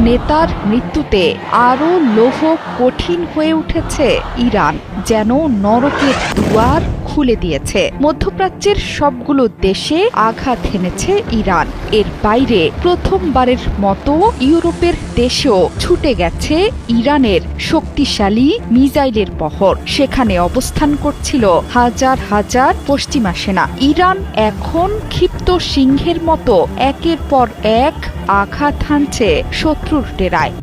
নেতার মৃত্যুতে আরও লৌহ কঠিন হয়ে উঠেছে ইরান, যেন নরকের দুয়ার খুলে দিয়েছে। মধ্যপ্রাচ্যের সবগুলো দেশে আঘাত হেনেছে ইরান। এর বাইরে প্রথমবারের মতো ইউরোপের দেশেও ছুটে গেছে ইরানের শক্তিশালী মিসাইলের বহর। সেখানে অবস্থান করছিল হাজার হাজার পশ্চিমা সেনা। ইরান এখন ক্ষিপ্ত সিংহের মতো একের পর এক আঘাত হানছে শত্রুর ডেরায়।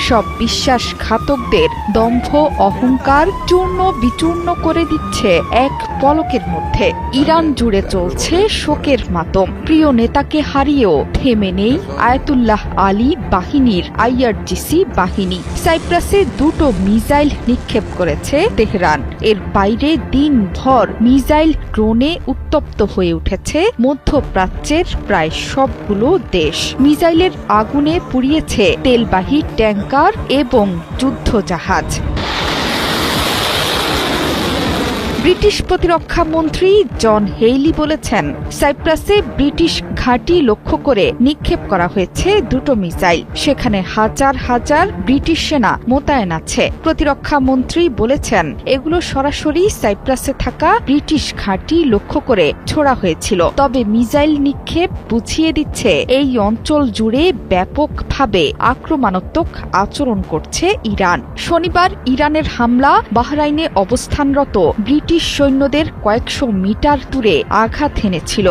সব বিশ্বাসঘাতকদের দম্ভ অহংকার চূর্ণ বিচূর্ণ করে দিচ্ছে এক পলকের মধ্যে। ইরান জুড়ে চলছে শোকের মাতম। প্রিয় নেতাকে হারিয়েও থেমে নেই আয়াতুল্লাহ আলী বাহিনীর আইআরজিসি বাহিনী। সাইপ্রাসে 2টো মিসাইল নিক্ষেপ করেছে তেহরান। এর বাইরে দিনভর মিসাইল ড্রোনে উত্তপ্ত হয়ে উঠেছে মধ্যপ্রাচ্যের প্রায় সবগুলো দেশ। মিসাইলের আগুনে পুড়িয়েছে তেলবাহী ট্যাঙ্কার এবং যুদ্ধজাহাজ। ব্রিটিশ প্রতিরক্ষা মন্ত্রী জন হেইলি বলেছেন, সাইপ্রাসে ব্রিটিশ ঘাঁটি লক্ষ্য করে নিক্ষেপ করা হয়েছে 2টো মিসাইল। সেখানে হাজার হাজার ব্রিটিশ সেনা মোতায়েন আছে। প্রতিরক্ষা মন্ত্রী বলেছেন, এগুলো সরাসরি সাইপ্রাসে থাকা ব্রিটিশ ঘাঁটি লক্ষ্য করে ছোড়া হয়েছিল। তবে মিসাইল নিক্ষেপ বুঝিয়ে দিচ্ছে এই অঞ্চল জুড়ে ব্যাপকভাবে আক্রমণাত্মক আচরণ করছে ইরান। শনিবার ইরানের হামলা বাহরাইনে অবস্থানরত ব্রিটিশ সৈন্যদের কয়েকশো মিটার দূরে আঘাত হেনেছিল।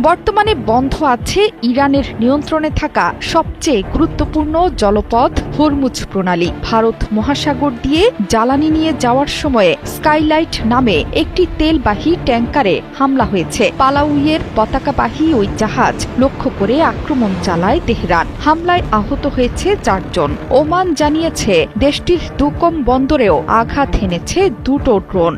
বর্তমানে বন্ধ আছে ইরানের নিয়ন্ত্রণে থাকা সবচেয়ে গুরুত্বপূর্ণ জলপথ হরমুজ প্রণালী। ভারত মহাসাগর দিয়ে জ্বালানি নিয়ে যাওয়ার সময়ে স্কাইলাইট নামে একটি তেলবাহী ট্যাঙ্কারে হামলা হয়েছে। পালাউইয়ের পতাকাবাহী ওই জাহাজ লক্ষ্য করে আক্রমণ চালায় তেহরান। হামলায় আহত হয়েছে 4 জন। ওমান জানিয়েছে দেশটির দুকম বন্দরেও আঘাত হেনেছে 2টো ড্রোন।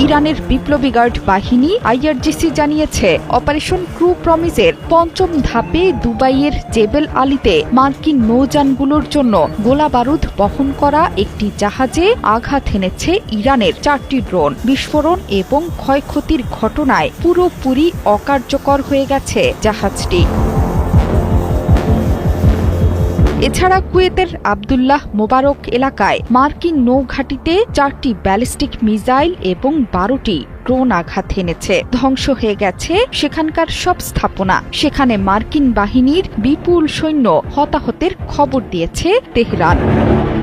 ইরানের বিপ্লবী গার্ড বাহিনী আইআরজিসি জানিয়েছে, অপারেশন ক্রু প্রমিসের 5ম ধাপে দুবাইয়ের জেবেল আলীতে মার্কিন নৌযানগুলোর জন্য গোলাবারুদ বহন করা একটি জাহাজে আঘাত হেনেছে ইরানের 4টি ড্রোন। বিস্ফোরণ এবং ক্ষয়ক্ষতির ঘটনায় পুরোপুরি অকার্যকর হয়ে গেছে জাহাজটি। এছাড়া কুয়েতের আবদুল্লাহ মোবারক এলাকায় মার্কিন নৌঘাঁটিতে 4টি ব্যালিস্টিক মিসাইল এবং 12টি ড্রোন আঘাত হেনেছে। ধ্বংস হয়ে গেছে সেখানকার সব স্থাপনা। সেখানে মার্কিন বাহিনীর বিপুল সৈন্য হতাহতের খবর দিয়েছে তেহরান।